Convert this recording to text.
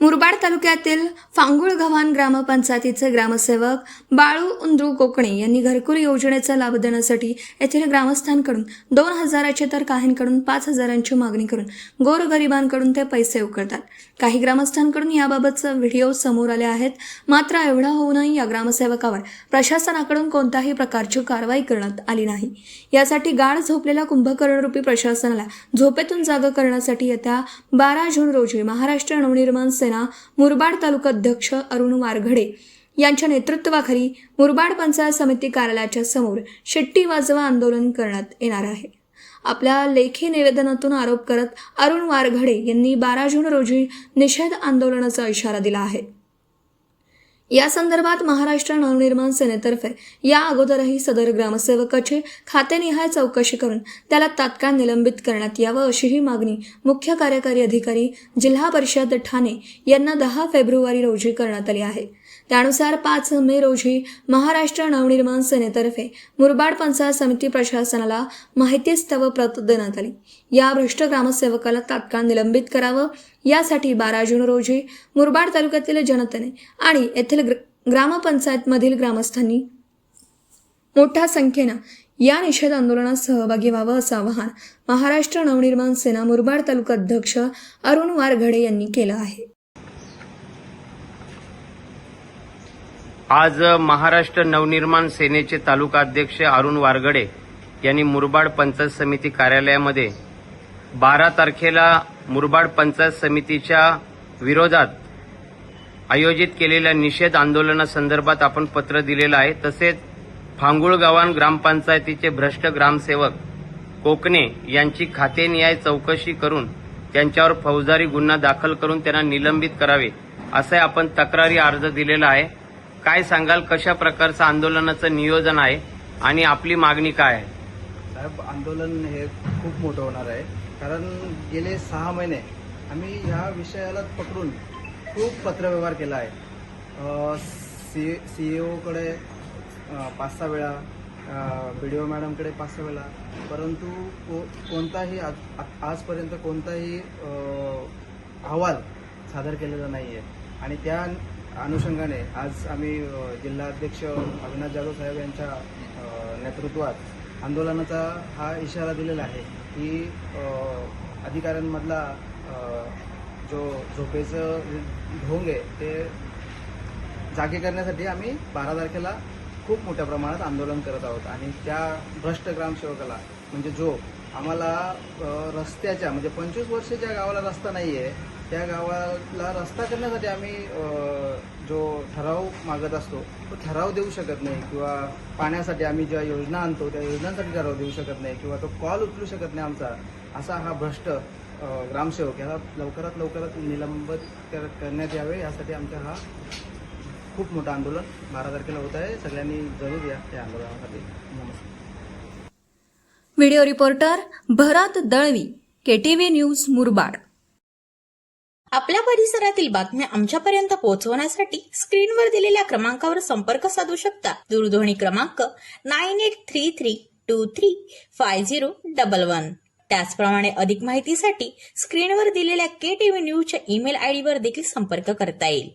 मुरबाड तालुक्यातील फांगुळगव्हाण ग्रामपंचायतीचे ग्रामसेवक बाळू उंद्रू कोकणे यांनी घरकुल योजनेचा लाभ देण्यासाठी येथील ग्रामस्थांकडून 2,000ची तर काहींकडून 5,000ची मागणी करून गोरगरिबांकडून ते पैसे उकळतात। काही ग्रामस्थांकडून याबाबतचे व्हिडिओ समोर आले आहेत। मात्र एवढा होऊनही या ग्रामसेवकावर प्रशासनाकडून कोणत्याही प्रकारची कारवाई करण्यात आली नाही। यासाठी गाढ झोपलेल्या कुंभकर्णरूपी प्रशासनाला झोपेतून जागा करण्यासाठी येत्या 12 जून रोजी महाराष्ट्र नवनिर्माण सेना मुरबाड तालुका अध्यक्ष अरुण वारघडे यांच्या नेतृत्वाखाली मुरबाड पंचायत समिती कार्यालयाच्या समोर शिट्टी वाजवा आंदोलन करण्यात येणार आहे। आपल्या लेखी निवेदनातून आरोप करत अरुण वारघडे यांनी 12 जून रोजी निषेध आंदोलनाचा इशारा दिला आहे। या संदर्भात महाराष्ट्र नवनिर्माण सेनेतर्फे या अगोदरही सदर ग्रामसेवकाची खातेनिहाय चौकशी करून त्याला तात्काळ निलंबित करण्यात यावं अशीही मागणी मुख्य कार्यकारी अधिकारी जिल्हा परिषद ठाणे यांना 10 फेब्रुवारी रोजी करण्यात आली आहे। त्यानुसार 5 मे रोजी महाराष्ट्र नवनिर्माण सेनेतर्फे मुरबाड पंचायत समिती प्रशासनाला माहितीस्तव प्रत देण्यात आली। या भ्रष्ट ग्रामसेवकाला तात्काळ निलंबित करावं यासाठी 12 जून रोजी मुरबाड तालुक्यातील जनतेने आणि येथील ग्रामपंचायतमधील ग्रामस्थांनी मोठ्या संख्येनं या निषेध आंदोलनात सहभागी व्हावं असं आवाहन महाराष्ट्र नवनिर्माण सेना मुरबाड तालुका अध्यक्ष अरुण वारघडे यांनी केलं आहे। आज महाराष्ट्र नवनिर्माण सेनेचे तालुका अध्यक्ष अरुण वारघडे यांनी मुरबाड पंचायत समिती कार्यालयामध्ये 12 तारखेला मुरबाड पंचायत समितीच्या विरोधात आयोजित केलेल्या निषेध आंदोलनासंदर्भात आपण पत्र दिलेलं आहे। तसेच फांगुळगव्हाण ग्रामपंचायतीचे भ्रष्ट ग्रामसेवक कोकणे यांची खातेनिहाय चौकशी करून त्यांच्यावर फौजदारी गुन्हा दाखल करून त्यांना निलंबित करावे असे आपण तक्रारी अर्ज दिलेला आहे। काय सांगाल, कशा प्रकारचं आंदोलनाचं नियोजन आहे आणि आपली मागणी काय आहे? साहेब, आंदोलन हे खूप मोठं होणार आहे, कारण गेले 6 महिने आम्ही ह्या विषयाला पकडून खूप पत्रव्यवहार केला आहे। सीईओकडे 5-6 वेळा, BDO मॅडमकडे 5-6 वेळा, परंतु कोणताही आजपर्यंत कोणताही अहवाल सादर केलेला नाही आहे। आणि त्या अनुषंगाने आज आम्ही जिल्हाध्यक्ष अविनाश जाधव साहेब यांच्या नेतृत्वात आंदोलनाचा हा इशारा दिलेला आहे की अधिकाऱ्यांमधला जो झोपेचं ढोंग आहे ते जागे करण्यासाठी आम्ही 12 तारखेला खूप मोठ्या प्रमाणात आंदोलन करत आहोत। आणि त्या भ्रष्ट ग्रामसेवकाला, म्हणजे जो आम्हाला रस्त्याच्या, म्हणजे 25 वर्ष ज्या गावाला रस्ता नाही आहे त्या गावाला रस्ता करण्यासाठी आम्ही जो ठराव मागत असतो तो ठराव देऊ शकत नाही, किंवा पाण्यासाठी आम्ही ज्या योजना आणतो त्या योजनांसाठी ठराव देऊ शकत नाही, किंवा तो कॉल उचलू शकत नाही आमचा, असा हा भ्रष्ट ग्रामसेवक याला लवकरात निलंबित करण्यात यावे यासाठी आमचा हा खूप मोठं आंदोलन 12 तारखेला होत आहे। सगळ्यांनी जरूर या त्या आंदोलनासाठी। नमस्कार। व्हिडिओ रिपोर्टर भरत दळवी, KTV न्यूज मुरबाड। आपल्या परिसरातील बातम्या आमच्यापर्यंत पोहोचवण्यासाठी स्क्रीनवर दिलेल्या क्रमांकावर संपर्क साधू शकता। दूरध्वनी क्रमांक 9833235011। त्याचप्रमाणे अधिक माहितीसाठी स्क्रीनवर दिलेल्या KTV न्यूजच्या ईमेल आयडीवर देखील संपर्क करता येईल।